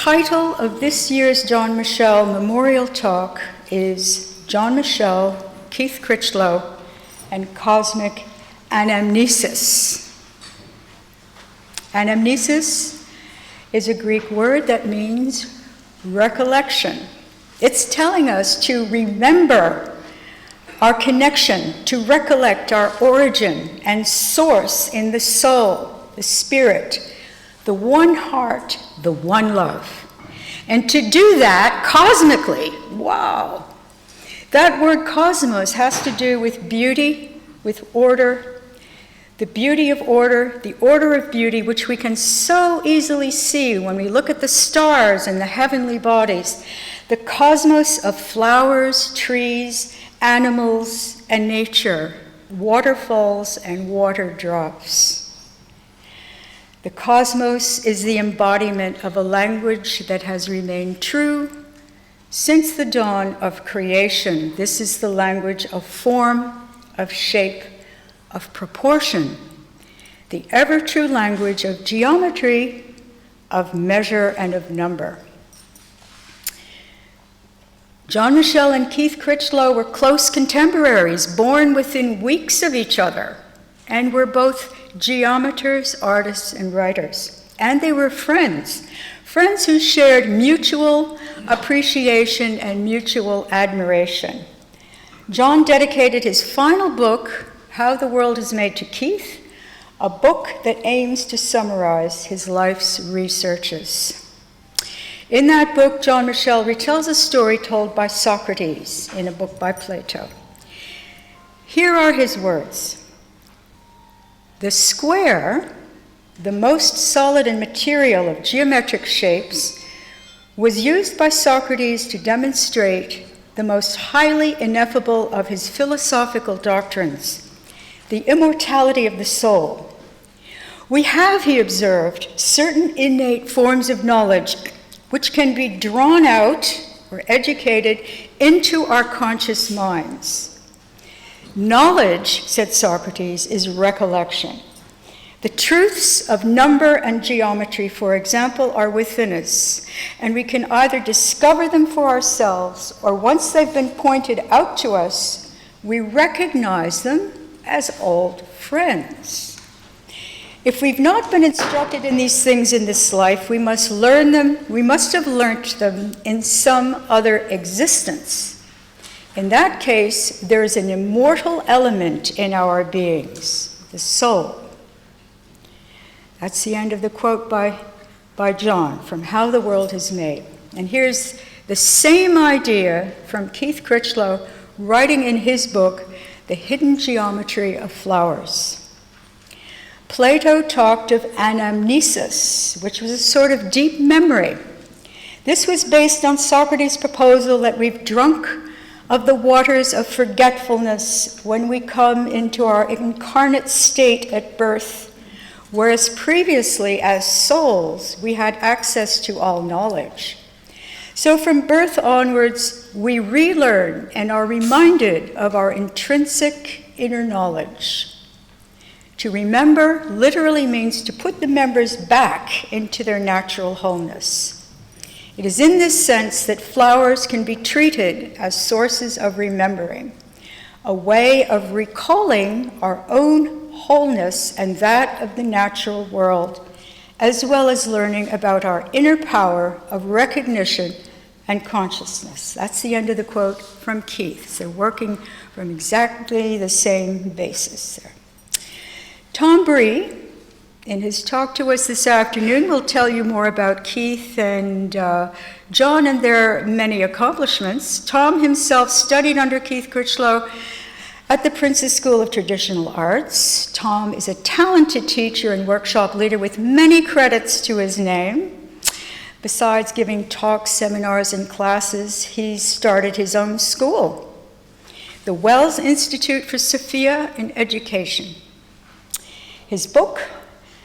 title of this year's John Michell Memorial Talk is John Michell, Keith Critchlow, and Cosmic Anamnesis. Anamnesis is a Greek word that means recollection. It's telling us to remember our connection, to recollect our origin and source in the soul, the spirit, the one heart, the one love. And to do that cosmically, wow. That word cosmos has to do with beauty, with order, the beauty of order, the order of beauty, which we can so easily see when we look at the stars and the heavenly bodies, the cosmos of flowers, trees, animals, and nature, waterfalls and water drops. The cosmos is the embodiment of a language that has remained true since the dawn of creation. This is the language of form, of shape, of proportion, the ever-true language of geometry, of measure, and of number. John Michell and Keith Critchlow were close contemporaries, born within weeks of each other, and were both geometers, artists, and writers. And they were friends who shared mutual appreciation and mutual admiration. John dedicated his final book, How the World is Made, to Keith, a book that aims to summarize his life's researches. In that book, John Michell retells a story told by Socrates in a book by Plato. Here are his words. The square, the most solid and material of geometric shapes, was used by Socrates to demonstrate the most highly ineffable of his philosophical doctrines, the immortality of the soul. We have, he observed, certain innate forms of knowledge which can be drawn out or educated into our conscious minds. Knowledge, said Socrates, is recollection. The truths of number and geometry, for example, are within us, and we can either discover them for ourselves, or once they've been pointed out to us, we recognize them as old friends. If we've not been instructed in these things in this life, we must learn them, we must have learnt them in some other existence. In that case, there is an immortal element in our beings, the soul. That's the end of the quote by John from How the World is Made. And here's the same idea from Keith Critchlow writing in his book, The Hidden Geometry of Flowers. Plato talked of anamnesis, which was a sort of deep memory. This was based on Socrates' proposal that we've drunk of the waters of forgetfulness when we come into our incarnate state at birth, whereas previously as souls we had access to all knowledge. So from birth onwards, we relearn and are reminded of our intrinsic inner knowledge. To remember literally means to put the members back into their natural wholeness. It is in this sense that flowers can be treated as sources of remembering, a way of recalling our own wholeness and that of the natural world, as well as learning about our inner power of recognition and consciousness. That's the end of the quote from Keith. So working from exactly the same basis there. Tom Bree, in his talk to us this afternoon, will tell you more about Keith and John and their many accomplishments. Tom himself studied under Keith Critchlow at the Prince's School of Traditional Arts. Tom is a talented teacher and workshop leader with many credits to his name. Besides giving talks, seminars, and classes, he started his own school, the Wells Institute for Sophia in Education. His book,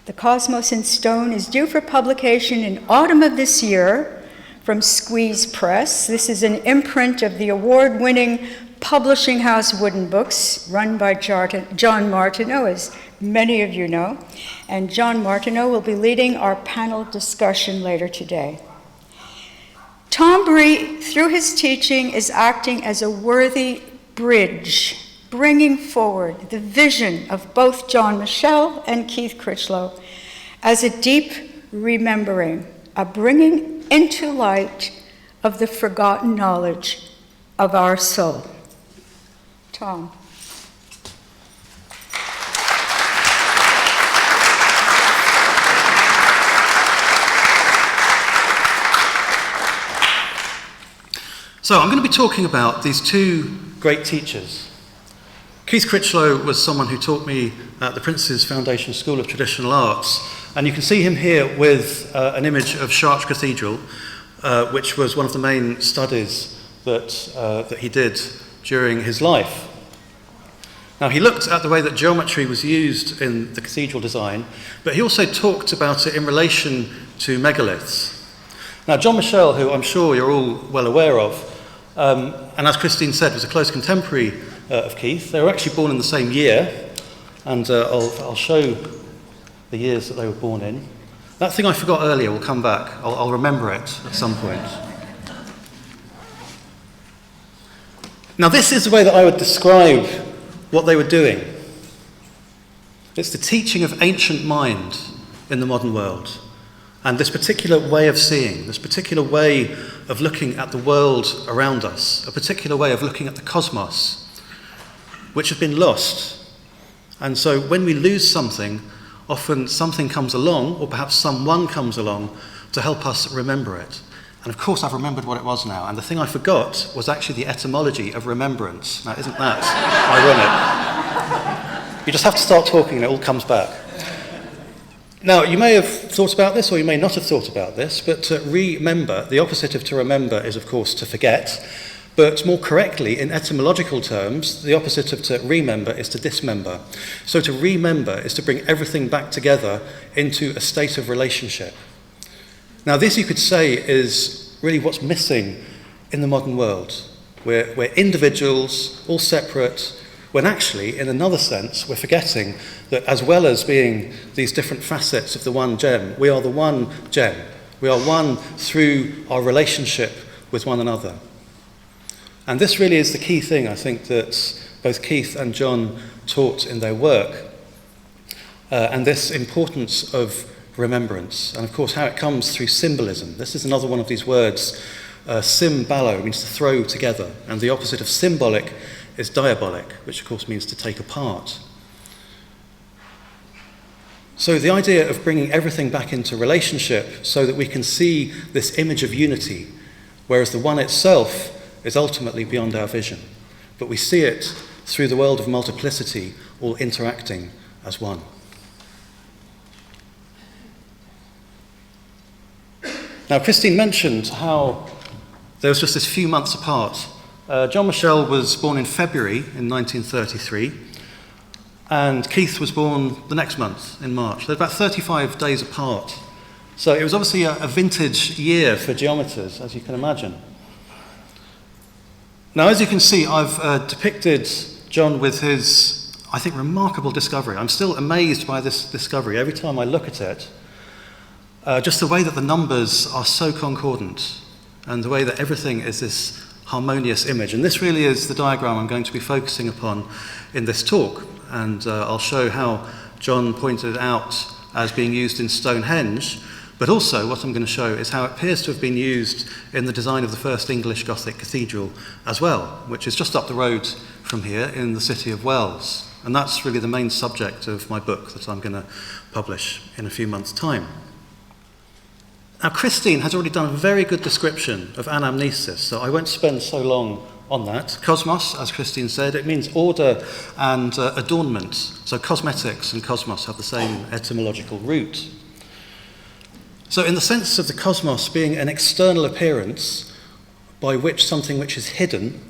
The Cosmos in Stone, is due for publication in autumn of this year from Squeeze Press. This is an imprint of the award-winning publishing house Wooden Books, run by John Martineau, as many of you know. And John Martineau will be leading our panel discussion later today. Bree, through his teaching, is acting as a worthy bridge, bringing forward the vision of both John Michell and Keith Critchlow as a deep remembering, a bringing into light of the forgotten knowledge of our soul. Tom. So I'm going to be talking about these two great teachers. Keith Critchlow was someone who taught me at the Prince's Foundation School of Traditional Arts, and you can see him here with an image of Chartres Cathedral, which was one of the main studies that he did during his life. Now, he looked at the way that geometry was used in the cathedral design, but he also talked about it in relation to megaliths. Now, John Michell, who I'm sure you're all well aware of, and as Christine said, was a close contemporary of Keith. They were actually born in the same year, and I'll show the years that they were born in. That thing I forgot earlier will come back. I'll remember it at some point. Now, this is the way that I would describe what they were doing. It's the teaching of ancient mind in the modern world. And this particular way of seeing, this particular way of looking at the world around us, a particular way of looking at the cosmos, which have been lost. And so when we lose something, often something comes along, or perhaps someone comes along to help us remember it. And of course I've remembered what it was now. And the thing I forgot was actually the etymology of remembrance. Now, isn't that ironic? You just have to start talking and it all comes back. Now, you may have thought about this, or you may not have thought about this, but to remember, the opposite of to remember is, of course, to forget. But more correctly, in etymological terms, the opposite of to remember is to dismember. So to remember is to bring everything back together into a state of relationship. Now, this, you could say, is really what's missing in the modern world. We're individuals, all separate, when actually, in another sense, we're forgetting that as well as being these different facets of the one gem, we are the one gem. We are one through our relationship with one another. And this really is the key thing, I think, that both Keith and John taught in their work. And this importance of remembrance. And of course, how it comes through symbolism. This is another one of these words. Symbalo means to throw together. And the opposite of symbolic is diabolic, which of course means to take apart. So the idea of bringing everything back into relationship so that we can see this image of unity, whereas the one itself is ultimately beyond our vision. But we see it through the world of multiplicity, all interacting as one. Now, Christine mentioned how there was just this few months apart. John Michell was born in February in 1933, and Keith was born the next month in March. They're about 35 days apart. So it was obviously a vintage year for geometers, as you can imagine. Now, as you can see, I've depicted John with his, I think, remarkable discovery. I'm still amazed by this discovery every time I look at it. Just the way that the numbers are so concordant, and the way that everything is this harmonious image. And this really is the diagram I'm going to be focusing upon in this talk. And I'll show how John pointed it out as being used in Stonehenge, but also what I'm going to show is how it appears to have been used in the design of the first English Gothic cathedral as well, which is just up the road from here in the city of Wells. And that's really the main subject of my book that I'm going to publish in a few months' time. Now, Christine has already done a very good description of anamnesis, so I won't spend so long on that. Cosmos, as Christine said, it means order and adornment. So cosmetics and cosmos have the same etymological root. So in the sense of the cosmos being an external appearance by which something which is hidden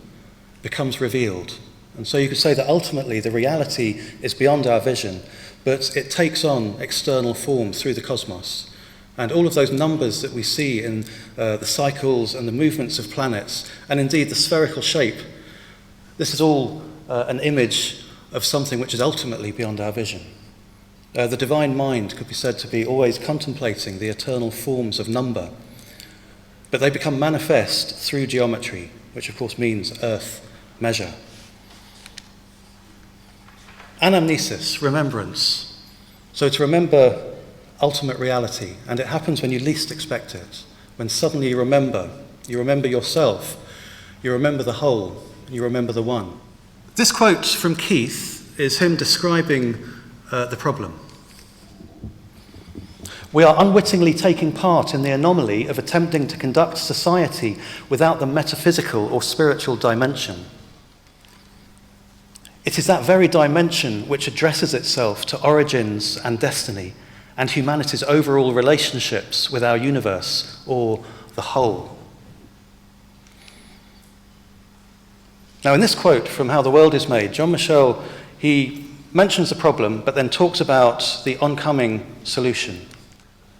becomes revealed. And so you could say that ultimately the reality is beyond our vision, but it takes on external form through the cosmos. And all of those numbers that we see in the cycles and the movements of planets, and indeed the spherical shape, this is all an image of something which is ultimately beyond our vision. The divine mind could be said to be always contemplating the eternal forms of number. but they become manifest through geometry, which of course means earth measure. Anamnesis, remembrance. So to remember ultimate reality, and it happens when you least expect it, when suddenly you remember yourself, you remember the whole, you remember the one. This quote from Keith is him describing the problem. We are unwittingly taking part in the anomaly of attempting to conduct society without the metaphysical or spiritual dimension. It is that very dimension which addresses itself to origins and destiny and humanity's overall relationships with our universe or the whole. Now, in this quote from How the World is Made, John Michell, he mentions the problem but then talks about the oncoming solution.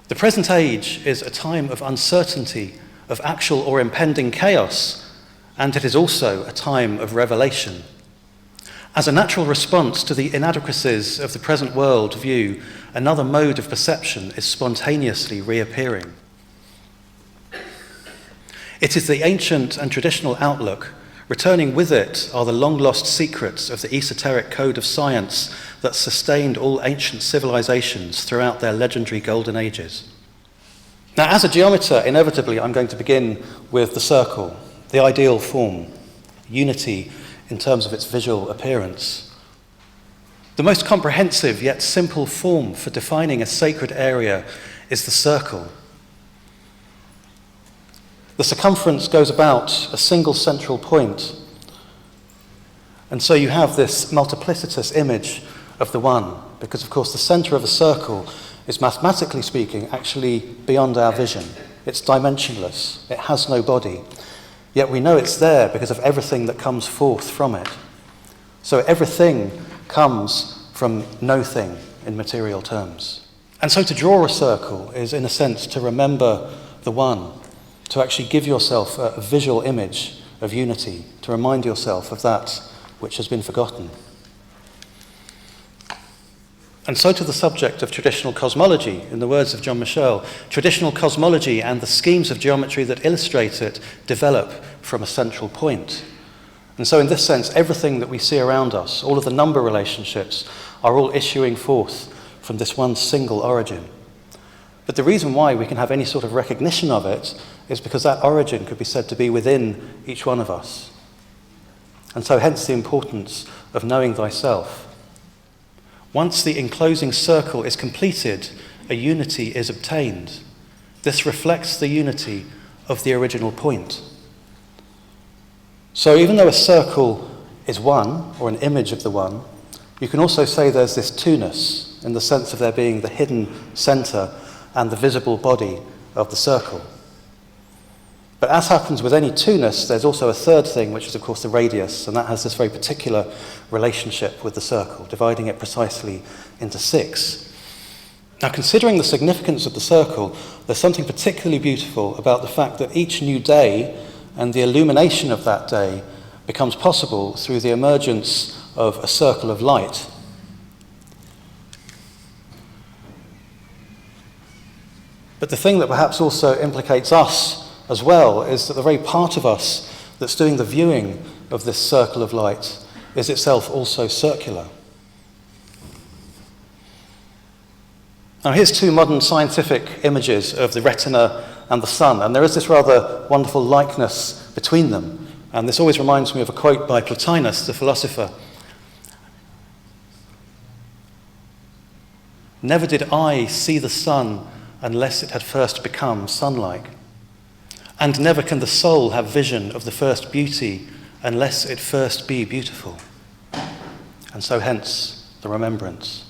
The present age is a time of uncertainty, of actual or impending chaos, and it is also a time of revelation. As a natural response to the inadequacies of the present world view, another mode of perception is spontaneously reappearing. It is the ancient and traditional outlook. Returning with it are the long-lost secrets of the esoteric code of science that sustained all ancient civilizations throughout their legendary golden ages. Now, as a geometer, inevitably, I'm going to begin with the circle, the ideal form, unity in terms of its visual appearance. The most comprehensive yet simple form for defining a sacred area is the circle. The circumference goes about a single central point, and so you have this multiplicitous image of the one, because of course the center of a circle is, mathematically speaking, actually beyond our vision. It's dimensionless, it has no body, yet we know it's there because of everything that comes forth from it. So everything comes from no thing in material terms. And so to draw a circle is, in a sense, to remember the one, to actually give yourself a visual image of unity, to remind yourself of that which has been forgotten. And so to the subject of traditional cosmology, in the words of John Michell, traditional cosmology and the schemes of geometry that illustrate it develop from a central point. And so in this sense, everything that we see around us, all of the number relationships, are all issuing forth from this one single origin. But the reason why we can have any sort of recognition of it is because that origin could be said to be within each one of us. And so hence the importance of knowing thyself. Once the enclosing circle is completed, a unity is obtained. This reflects the unity of the original point. So even though a circle is one, or an image of the one, you can also say there's this two-ness, in the sense of there being the hidden center and the visible body of the circle. But as happens with any two-ness, there's also a third thing, which is of course the radius, and that has this very particular relationship with the circle, dividing it precisely into 6. Now, considering the significance of the circle, there's something particularly beautiful about the fact that each new day and the illumination of that day becomes possible through the emergence of a circle of light. But the thing that perhaps also implicates us as well is that the very part of us that's doing the viewing of this circle of light is itself also circular. Now here's 2 modern scientific images of the retina and the sun, and there is this rather wonderful likeness between them. And this always reminds me of a quote by Plotinus, the philosopher. "Never did I see the sun unless it had first become sunlike. And never can the soul have vision of the first beauty unless it first be beautiful." And so hence the remembrance.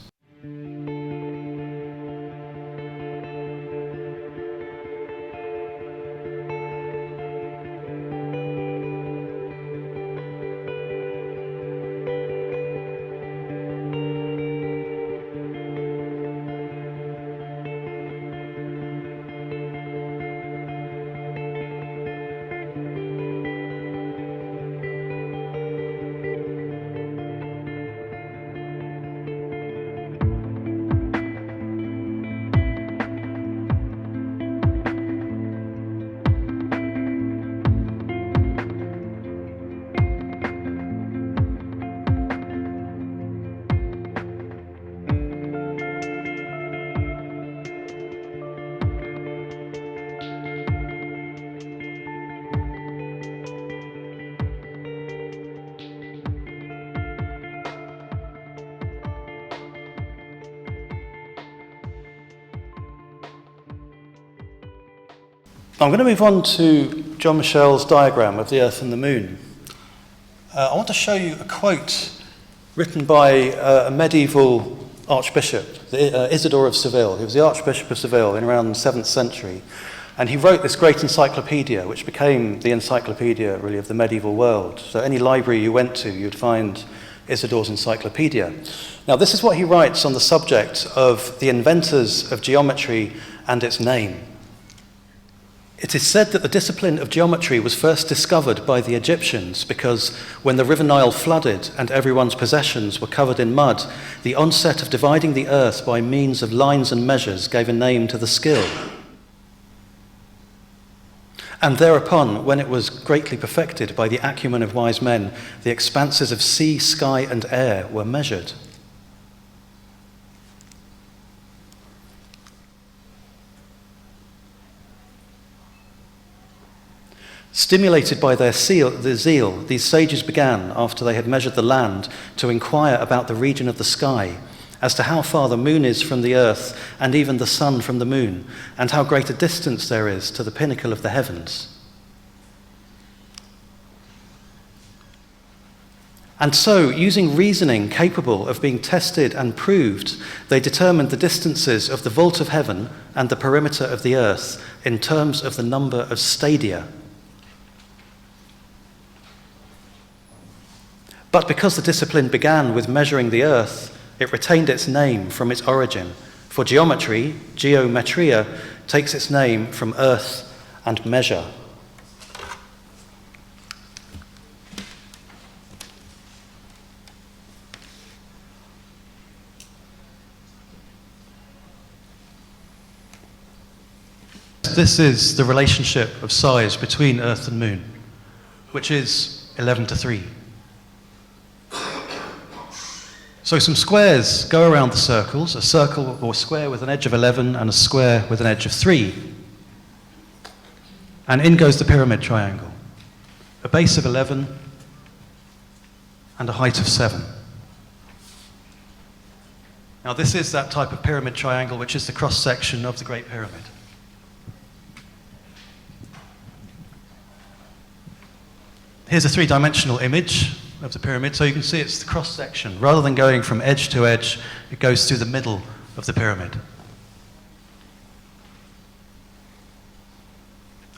I'm going to move on to John Michell's diagram of the Earth and the Moon. I want to show you a quote written by a medieval archbishop, Isidore of Seville. He was the Archbishop of Seville in around the 7th century. And he wrote this great encyclopedia, which became the encyclopedia, really, of the medieval world. So any library you went to, you'd find Isidore's encyclopedia. Now, this is what he writes on the subject of the inventors of geometry and its name. It is said that the discipline of geometry was first discovered by the Egyptians because when the River Nile flooded and everyone's possessions were covered in mud, the onset of dividing the earth by means of lines and measures gave a name to the skill. And thereupon, when it was greatly perfected by the acumen of wise men, the expanses of sea, sky, and air were measured. Stimulated by their zeal, these sages began, after they had measured the land, to inquire about the region of the sky, as to how far the moon is from the earth, and even the sun from the moon, and how great a distance there is to the pinnacle of the heavens. And so, using reasoning capable of being tested and proved, they determined the distances of the vault of heaven and the perimeter of the earth in terms of the number of stadia. But because the discipline began with measuring the earth, it retained its name from its origin. For geometry, geometria, takes its name from earth and measure. This is the relationship of size between Earth and Moon, which is 11:3. So some squares go around the circles, a circle or square with an edge of 11 and a square with an edge of 3. And in goes the pyramid triangle, a base of 11 and a height of 7. Now this is that type of pyramid triangle which is the cross-section of the Great Pyramid. Here's a three-dimensional image of the pyramid, so you can see it's the cross-section. Rather than going from edge to edge, it goes through the middle of the pyramid.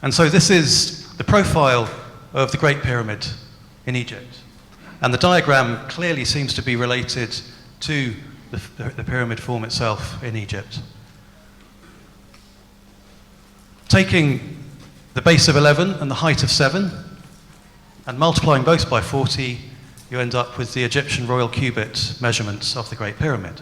And so this is the profile of the Great Pyramid in Egypt. And the diagram clearly seems to be related to the pyramid form itself in Egypt. Taking the base of 11 and the height of 7, and multiplying both by 40, you end up with the Egyptian royal cubit measurements of the Great Pyramid.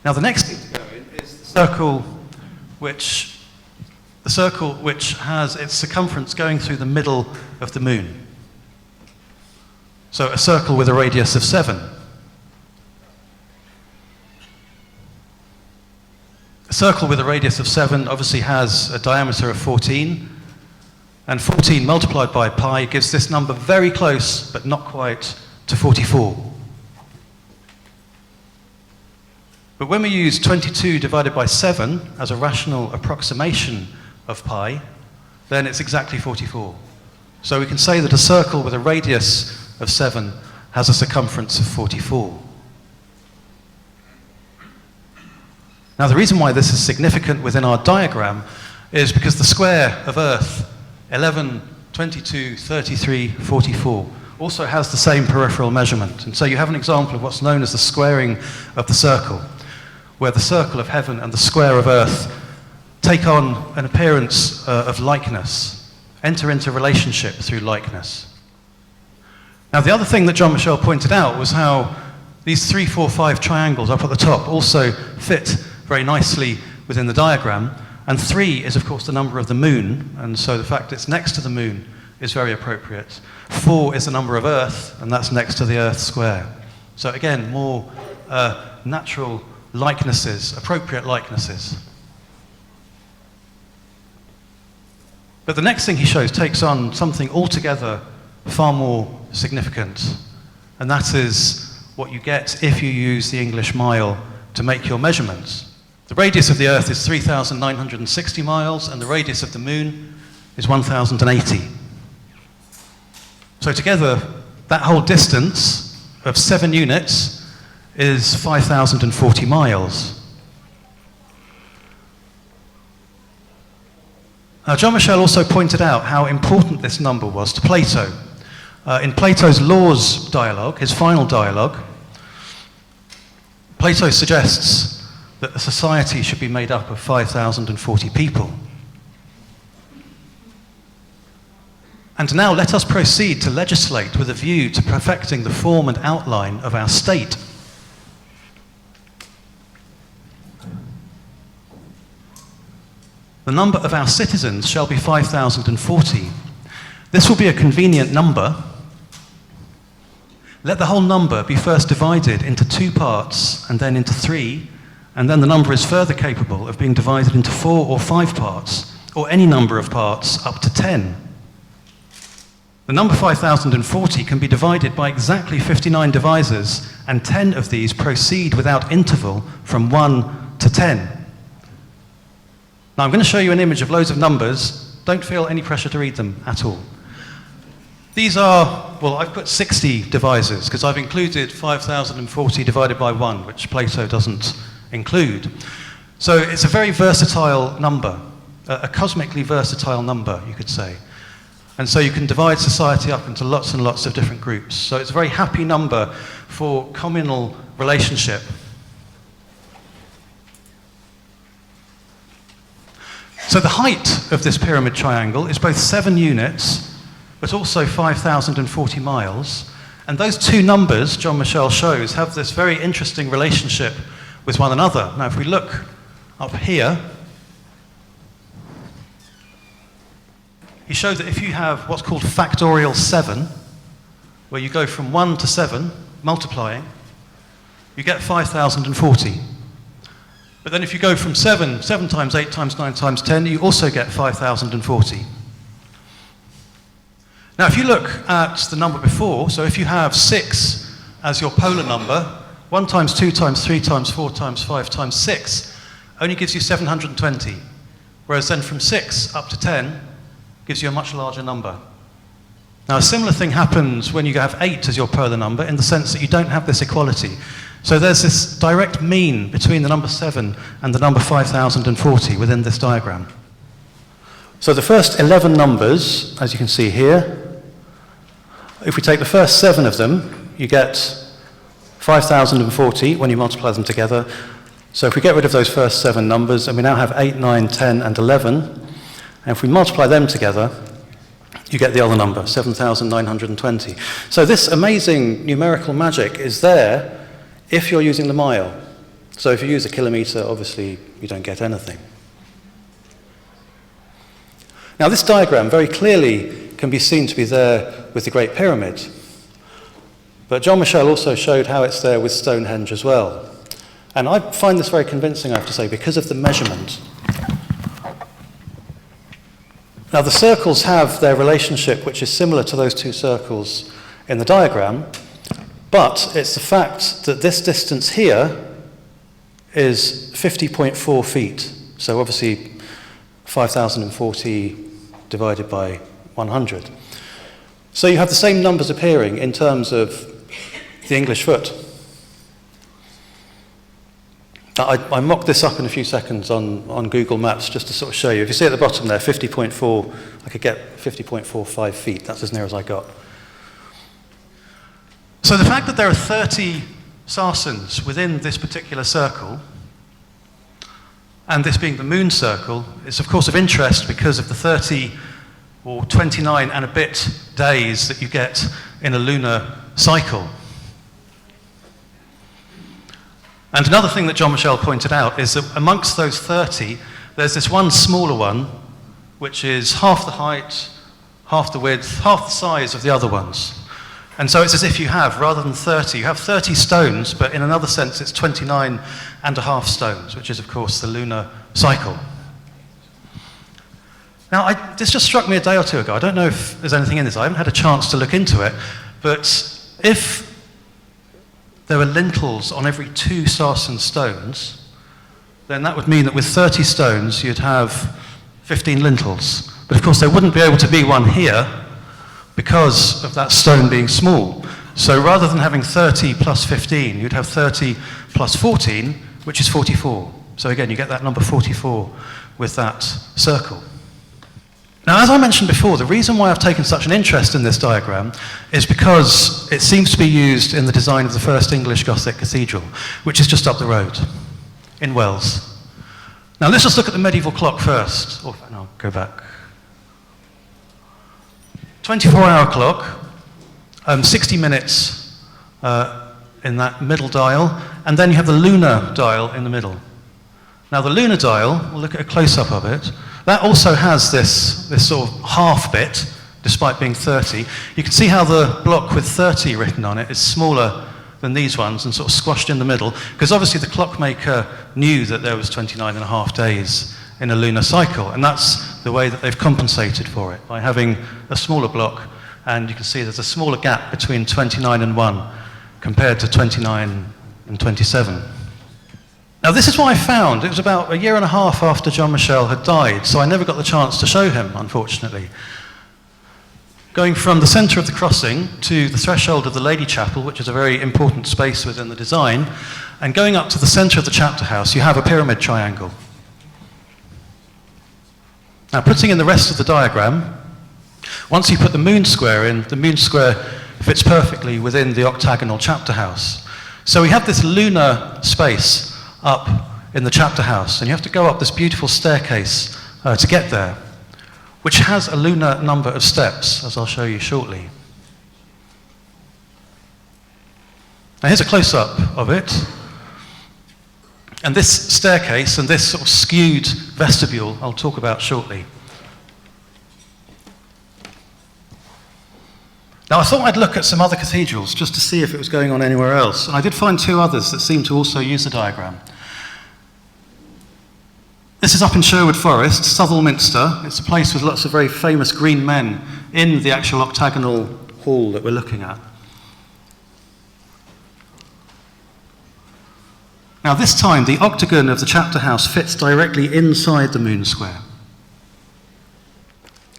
Now the next thing to go in is the circle which has its circumference going through the middle of the moon. So a circle with a radius of 7. A circle with a radius of 7 obviously has a diameter of 14, and 14 multiplied by pi gives this number very close, but not quite, to 44. But when we use 22 divided by 7 as a rational approximation of pi, then it's exactly 44. So we can say that a circle with a radius of 7 has a circumference of 44. Now, the reason why this is significant within our diagram is because the square of Earth, 11, 22, 33, 44, also has the same peripheral measurement. And so you have an example of what's known as the squaring of the circle, where the circle of heaven and the square of Earth take on an appearance of likeness, enter into relationship through likeness. Now, the other thing that John Michell pointed out was how these 3, 4, 5 triangles up at the top also fit very nicely within the diagram, and 3 is of course the number of the moon, and so the fact it's next to the moon is very appropriate. 4 is the number of Earth, and that's next to the Earth square. So again, more natural likenesses, appropriate likenesses. But the next thing he shows takes on something altogether far more significant, and that is what you get if you use the English mile to make your measurements. The radius of the Earth is 3,960 miles, and the radius of the Moon is 1,080. So together, that whole distance of 7 units is 5,040 miles. Now, John Michell also pointed out how important this number was to Plato. In Plato's Laws dialogue, his final dialogue, Plato suggests that a society should be made up of 5,040 people. And now let us proceed to legislate with a view to perfecting the form and outline of our state. The number of our citizens shall be 5,040. This will be a convenient number. Let the whole number be first divided into 2 parts and then into 3, and then the number is further capable of being divided into 4 or 5 parts, or any number of parts up to 10. The number 5,040 can be divided by exactly 59 divisors, and 10 of these proceed without interval from 1 to 10. Now I'm going to show you an image of loads of numbers. Don't feel any pressure to read them at all. These are, well, I've put 60 divisors because I've included 5,040 divided by 1, which Plato doesn't include. So it's a very versatile number, a cosmically versatile number, you could say. And so you can divide society up into lots and lots of different groups. So it's a very happy number for communal relationship. So the height of this pyramid triangle is both 7 units, but also 5,040 miles. And those 2 numbers, John Michell shows, have this very interesting relationship with one another. Now, if we look up here, he showed that if you have what's called factorial 7, where you go from 1 to 7, multiplying, you get 5,040. But then if you go from 7 times 8 times 9 times 10, you also get 5,040. Now, if you look at the number before, so if you have 6 as your polar number, 1 times 2 times 3 times 4 times 5 times 6 only gives you 720. Whereas then from 6 up to 10 gives you a much larger number. Now, a similar thing happens when you have 8 as your polar number, in the sense that you don't have this equality. So there's this direct mean between the number 7 and the number 5,040 within this diagram. So the first 11 numbers, as you can see here, if we take the first 7 of them, you get 5,040 when you multiply them together. So if we get rid of those first 7 numbers, and we now have 8, 9, 10, and 11, and if we multiply them together, you get the other number, 7,920. So this amazing numerical magic is there if you're using the mile. So if you use a kilometre, obviously you don't get anything. Now this diagram very clearly can be seen to be there with the Great Pyramid. But John Michell also showed how it's there with Stonehenge as well. And I find this very convincing, I have to say, because of the measurement. Now the circles have their relationship, which is similar to those 2 circles in the diagram, but it's the fact that this distance here is 50.4 feet. So obviously 5,040 divided by 100. So you have the same numbers appearing in terms of the English foot. I mocked this up in a few seconds on Google Maps just to sort of show you. If you see at the bottom there, 50.4, I could get 50.45 feet. That's as near as I got. So the fact that there are 30 sarsens within this particular circle, and this being the moon circle, is of course of interest because of the 30 or 29 and a bit days that you get in a lunar cycle. And another thing that John Michell pointed out is that amongst those 30, there's this one smaller one, which is half the height, half the width, half the size of the other ones. And so it's as if you have, rather than 30, you have 30 stones, but in another sense it's 29 and a half stones, which is of course the lunar cycle. Now, this just struck me a day or 2 ago. I don't know if there's anything in this. I haven't had a chance to look into it, but if there were lintels on every 2 sarsen stones, then that would mean that with 30 stones you'd have 15 lintels. But of course there wouldn't be able to be one here because of that stone being small. So rather than having 30 plus 15, you'd have 30 plus 14, which is 44. So again, you get that number 44 with that circle. Now, as I mentioned before, the reason why I've taken such an interest in this diagram is because it seems to be used in the design of the first English Gothic cathedral, which is just up the road in Wells. Now, let's just look at the medieval clock first. Oh, no, go back. 24-hour clock, 60 minutes in that middle dial, and then you have the lunar dial in the middle. Now, the lunar dial, we'll look at a close-up of it. That also has this sort of half bit, despite being 30. You can see how the block with 30 written on it is smaller than these ones and sort of squashed in the middle, because obviously the clockmaker knew that there was 29 and a half days in a lunar cycle, and that's the way that they've compensated for it, by having a smaller block, and you can see there's a smaller gap between 29 and 1 compared to 29 and 27. Now, this is what I found. It was about 1.5 years after John Michell had died, so I never got the chance to show him, unfortunately. Going from the centre of the crossing to the threshold of the Lady Chapel, which is a very important space within the design, and going up to the centre of the chapter house, you have a pyramid triangle. Now, putting in the rest of the diagram, once you put the moon square in, the moon square fits perfectly within the octagonal chapter house. So we have this lunar space up in the chapter house, and you have to go up this beautiful staircase to get there, which has a lunar number of steps, as I'll show you shortly. Now here's a close-up of it, and this staircase and this sort of skewed vestibule I'll talk about shortly. Now I thought I'd look at some other cathedrals just to see if it was going on anywhere else, and I did find 2 others that seem to also use the diagram. This is up in Sherwood Forest, Southwell Minster. It's a place with lots of very famous green men in the actual octagonal hall that we're looking at. Now this time the octagon of the chapter house fits directly inside the moon square.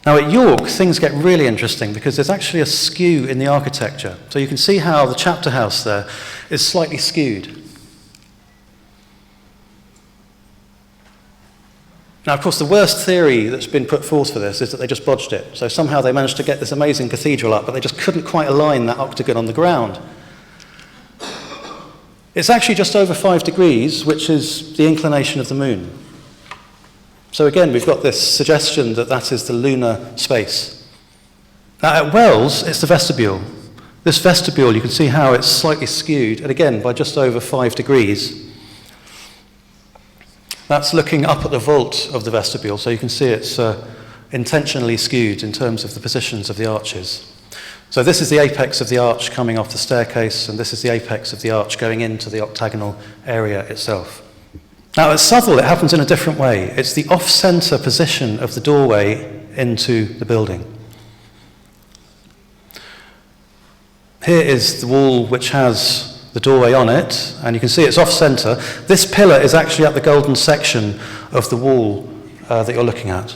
Now at York, things get really interesting because there's actually a skew in the architecture. So you can see how the chapter house there is slightly skewed. Now, of course, the worst theory that's been put forth for this is that they just bodged it. So somehow they managed to get this amazing cathedral up, but they just couldn't quite align that octagon on the ground. It's actually just over 5 degrees, which is the inclination of the moon. So again, we've got this suggestion that that is the lunar space. Now at Wells, it's the vestibule. This vestibule, you can see how it's slightly skewed, and again, by just over 5 degrees. That's looking up at the vault of the vestibule, so you can see it's intentionally skewed in terms of the positions of the arches. So this is the apex of the arch coming off the staircase, and this is the apex of the arch going into the octagonal area itself. Now at Southwell, it happens in a different way. It's the off-centre position of the doorway into the building. Here is the wall which has the doorway on it, and you can see it's off-centre. This pillar is actually at the golden section of the wall that you're looking at.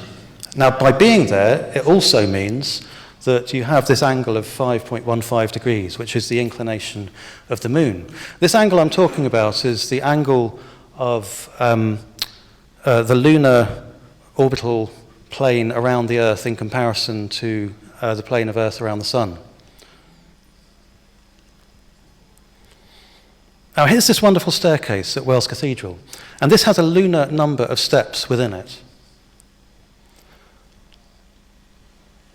Now, by being there, it also means that you have this angle of 5.15 degrees, which is the inclination of the moon. This angle I'm talking about is the angle of the lunar orbital plane around the Earth in comparison to the plane of Earth around the Sun. Now here's this wonderful staircase at Wells Cathedral, and this has a lunar number of steps within it.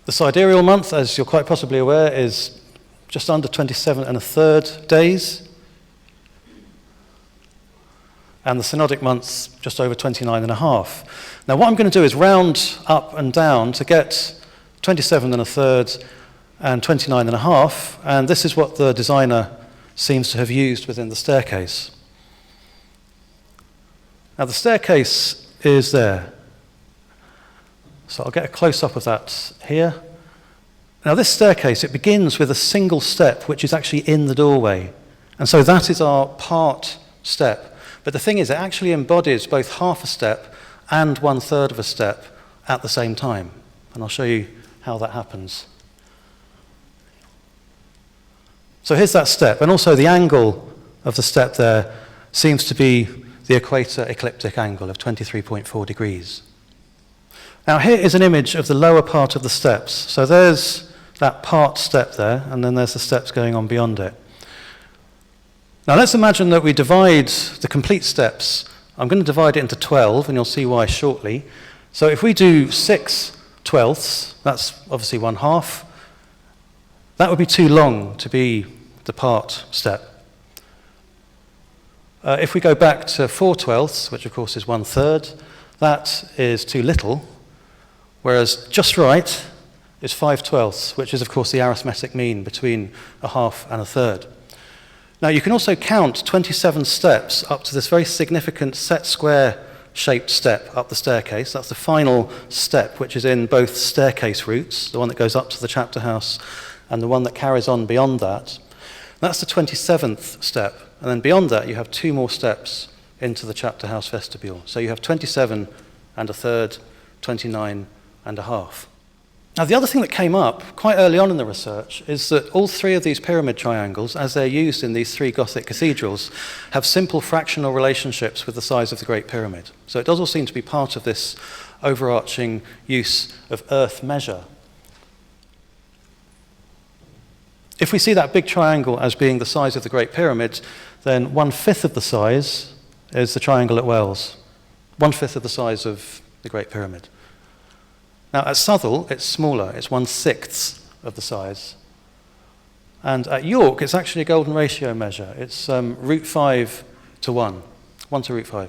The sidereal month, as you're quite possibly aware, is just under 27 1/3 days, and the synodic month just over 29 1/2. Now what I'm going to do is round up and down to get 27 1/3 and 29 1/2, and this is what the designer seems to have used within the staircase. Now the staircase is there. So I'll get a close-up of that here. Now this staircase, it begins with a single step which is actually in the doorway. And so that is our part step. But the thing is, it actually embodies both half a step and 1/3 of a step at the same time. And I'll show you how that happens. So here's that step, and also the angle of the step there seems to be the equator ecliptic angle of 23.4 degrees. Now here is an image of the lower part of the steps. So there's that part step there, and then there's the steps going on beyond it. Now let's imagine that we divide the complete steps. I'm going to divide it into 12, and you'll see why shortly. So if we do 6/12, that's obviously 1/2. That would be too long to be the part step. If we go back to 4/12, which of course is 1/3, that is too little, whereas just right is 5/12, which is of course the arithmetic mean between a half and a third. Now you can also count 27 steps up to this very significant set square shaped step up the staircase. That's the final step, which is in both staircase routes, the one that goes up to the chapter house and the one that carries on beyond that. That's the 27th step, and then beyond that you have 2 more steps into the chapter house vestibule. So you have 27 and a third, 29 and a half. Now the other thing that came up quite early on in the research is that all 3 of these pyramid triangles, as they're used in these 3 Gothic cathedrals, have simple fractional relationships with the size of the Great Pyramid. So it does all seem to be part of this overarching use of earth measure. If we see that big triangle as being the size of the Great Pyramid, then 1/5 of the size is the triangle at Wells. 1/5 of the size of the Great Pyramid. Now at Southall, it's smaller. It's 1/6 of the size. And at York, it's actually a golden ratio measure. It's √5 to 1. 1 to √5.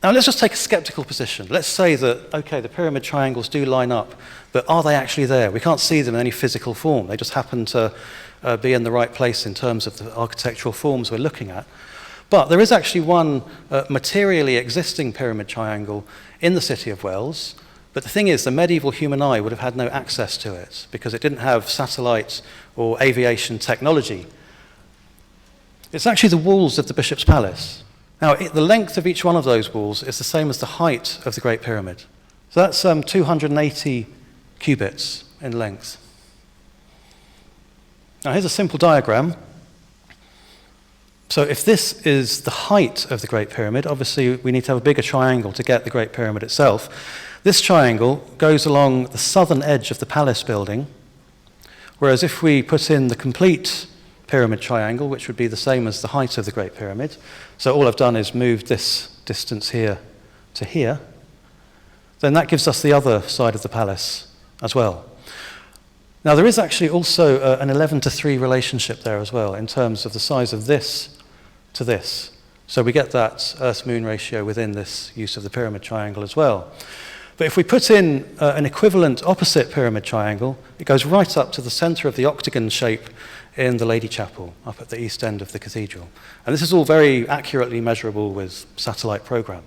Now let's just take a skeptical position. Let's say that, okay, the pyramid triangles do line up, but are they actually there? We can't see them in any physical form. They just happen to be in the right place in terms of the architectural forms we're looking at. But there is actually one materially existing pyramid triangle in the city of Wells. But the thing is, the medieval human eye would have had no access to it because it didn't have satellite or aviation technology. It's actually the walls of the Bishop's Palace. Now, the length of each one of those walls is the same as the height of the Great Pyramid. So that's 280 cubits in length. Now, here's a simple diagram. So if this is the height of the Great Pyramid, obviously we need to have a bigger triangle to get the Great Pyramid itself. This triangle goes along the southern edge of the palace building, whereas if we put in the complete pyramid triangle, which would be the same as the height of the Great Pyramid, so all I've done is moved this distance here to here, then that gives us the other side of the palace as well. Now there is actually also an 11:3 relationship there as well in terms of the size of this to this. So we get that Earth-Moon ratio within this use of the pyramid triangle as well. But if we put in an equivalent opposite pyramid triangle, it goes right up to the center of the octagon shape in the Lady Chapel, up at the east end of the cathedral. And this is all very accurately measurable with satellite program.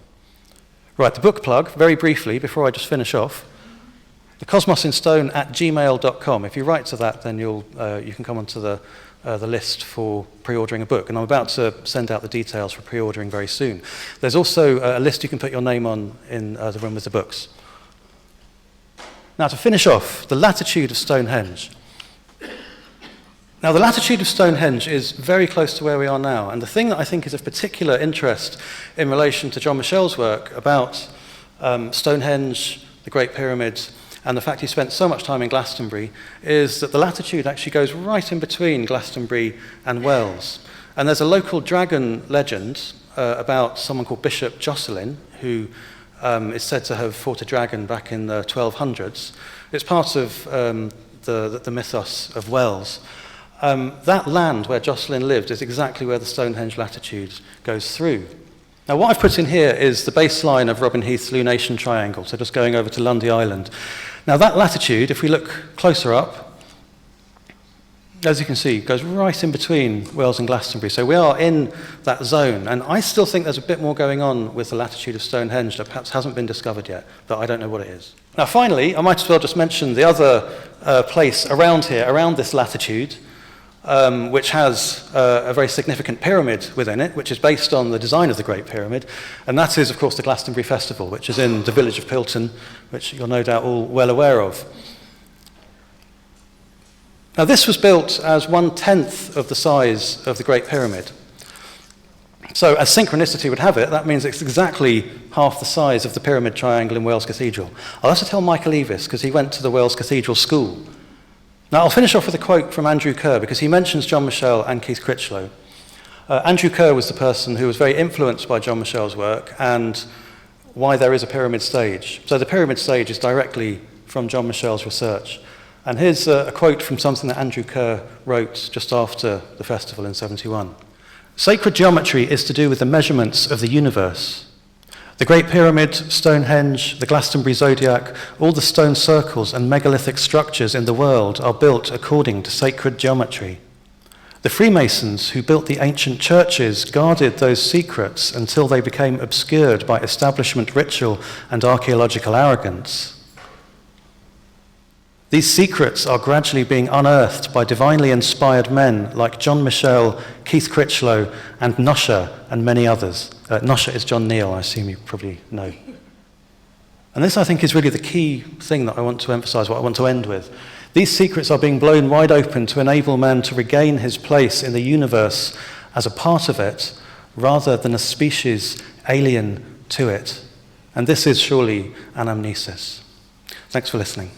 Right, the book plug, very briefly, before I just finish off. The cosmosinstone@gmail.com. If you write to that, then you can come onto the list for pre-ordering a book. And I'm about to send out the details for pre-ordering very soon. There's also a list you can put your name on in the room with the books. Now, to finish off, the latitude of Stonehenge. Now, the latitude of Stonehenge is very close to where we are now. And the thing that I think is of particular interest in relation to John Michell's work about Stonehenge, the Great Pyramid, and the fact he spent so much time in Glastonbury is that the latitude actually goes right in between Glastonbury and Wells. And there's a local dragon legend about someone called Bishop Jocelyn, who is said to have fought a dragon back in the 1200s. It's part of the mythos of Wells. That land where Jocelyn lived is exactly where the Stonehenge latitude goes through. Now, what I've put in here is the baseline of Robin Heath's lunation triangle, so just going over to Lundy Island. Now, that latitude, if we look closer up, as you can see, goes right in between Wells and Glastonbury. So we are in that zone, and I still think there's a bit more going on with the latitude of Stonehenge that perhaps hasn't been discovered yet, but I don't know what it is. Now, finally, I might as well just mention the other place around here, around this latitude, which has a very significant pyramid within it, which is based on the design of the Great Pyramid. And that is, of course, the Glastonbury Festival, which is in the village of Pilton, which you're no doubt all well aware of. Now, this was built as 1/10 of the size of the Great Pyramid. So, as synchronicity would have it, that means it's exactly half the size of the pyramid triangle in Wells Cathedral. I'll have to tell Michael Eavis, because he went to the Wells Cathedral School. Now, I'll finish off with a quote from Andrew Kerr, because he mentions John Michell and Keith Critchlow. Andrew Kerr was the person who was very influenced by John Michell's work and why there is a pyramid stage. So the pyramid stage is directly from John Michell's research. And here's a quote from something that Andrew Kerr wrote just after the festival in 71. Sacred geometry is to do with the measurements of the universe. The Great Pyramid, Stonehenge, the Glastonbury Zodiac, all the stone circles and megalithic structures in the world are built according to sacred geometry. The Freemasons who built the ancient churches guarded those secrets until they became obscured by establishment ritual and archaeological arrogance. These secrets are gradually being unearthed by divinely inspired men like John Michell, Keith Critchlow, and Nosher, and many others. Nosher is John Neal, I assume you probably know. And this, I think, is really the key thing that I want to emphasize, what I want to end with. These secrets are being blown wide open to enable man to regain his place in the universe as a part of it, rather than a species alien to it. And this is surely anamnesis. Thanks for listening.